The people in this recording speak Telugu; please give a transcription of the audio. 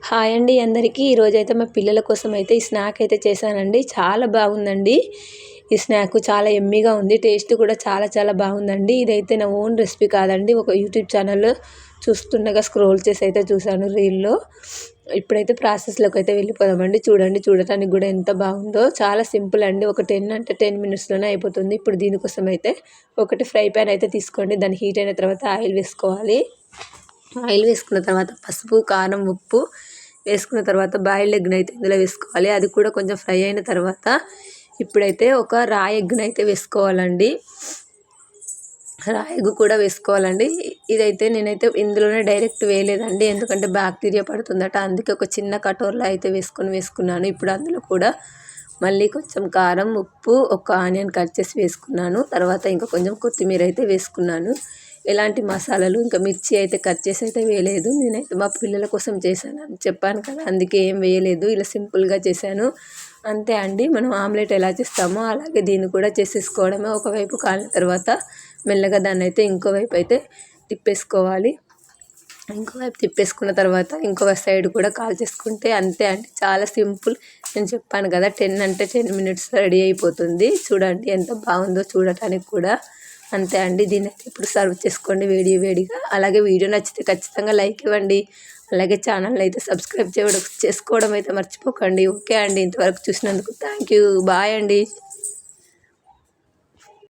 హాయ్ అండి అందరికీ. ఈరోజైతే మా పిల్లల కోసం అయితే ఈ స్నాక్ అయితే చేశానండి. చాలా బాగుందండి. ఈ స్నాక్ చాలా యమ్మీగా ఉంది. టేస్ట్ కూడా చాలా చాలా బాగుందండి. ఇదైతే నా ఓన్ రెసిపీ కాదండి. ఒక యూట్యూబ్ ఛానల్లో చూస్తుండగా స్క్రోల్ చేసి అయితే చూశాను రీల్‌లో. ఇప్పుడైతే ప్రాసెస్‌లోకి అయితే వెళ్ళిపోదామండి. చూడండి, చూడటానికి కూడా ఎంత బాగుందో. చాలా సింపుల్ అండి. ఒక 10 మినిట్స్‌లోనే అయిపోతుంది. ఇప్పుడు దీనికోసం అయితే ఒకటి ఫ్రై పాన్ అయితే తీసుకోండి. దాన్ని హీట్ అయిన తర్వాత ఆయిల్ వేసుకోవాలి. ఆయిల్ వేసుకున్న తర్వాత పసుపు, కారం, ఉప్పు వేసుకున్న తర్వాత బాయిల్డ్ ఎగ్ని అయితే ఇందులో వేసుకోవాలి. అది కూడా కొంచెం ఫ్రై అయిన తర్వాత ఇప్పుడైతే ఒక రాయి ఎగ్ని అయితే వేసుకోవాలండి. రాయి ఎగ్ కూడా వేసుకోవాలండి. ఇదైతే నేనైతే ఇందులోనే డైరెక్ట్ వేయలేదండి, ఎందుకంటే బ్యాక్టీరియా పడుతుందట. అందుకే ఒక చిన్న కటోర్లో అయితే వేసుకున్నాను. ఇప్పుడు అందులో కూడా మళ్ళీ కొంచెం కారం, ఉప్పు, ఒక ఆనియన్ కట్ చేసి వేసుకున్నాను. తర్వాత ఇంకా కొంచెం కొత్తిమీర అయితే వేసుకున్నాను. ఎలాంటి మసాలాలు ఇంకా మిర్చి అయితే కట్ చేసి అయితే వేయలేదు. నేనైతే మా పిల్లల కోసం చేశాను అని చెప్పాను కదా, అందుకే ఏం వేయలేదు. ఇలా సింపుల్గా చేశాను అంతే అండి. మనం ఆమ్లెట్ ఎలా చేస్తామో అలాగే దీన్ని కూడా చేసేసుకోవడమే. ఒకవైపు కాలిన తర్వాత మెల్లగా దాన్ని అయితే ఇంకోవైపు అయితే తిప్పేసుకోవాలి. ఇంకోవైపు తిప్పేసుకున్న తర్వాత ఇంకొక సైడ్ కూడా కాల్చేసుకుంటే అంతే అండి. చాలా సింపుల్. నేను చెప్పాను కదా 10 మినిట్స్ రెడీ అయిపోతుంది. చూడండి ఎంత బాగుందో చూడటానికి కూడా. అంతే అండి. దీన్ని ఇప్పుడు సర్వ్ చేసుకోండి వేడి వేడిగా. అలాగే వీడియో నచ్చితే ఖచ్చితంగా లైక్ ఇవ్వండి. అలాగే ఛానల్ని అయితే సబ్స్క్రైబ్ చేసుకోవడం అయితే మర్చిపోకండి. ఓకే అండి. ఇంతవరకు చూసినందుకు థ్యాంక్ యూ. బాయ్ అండి.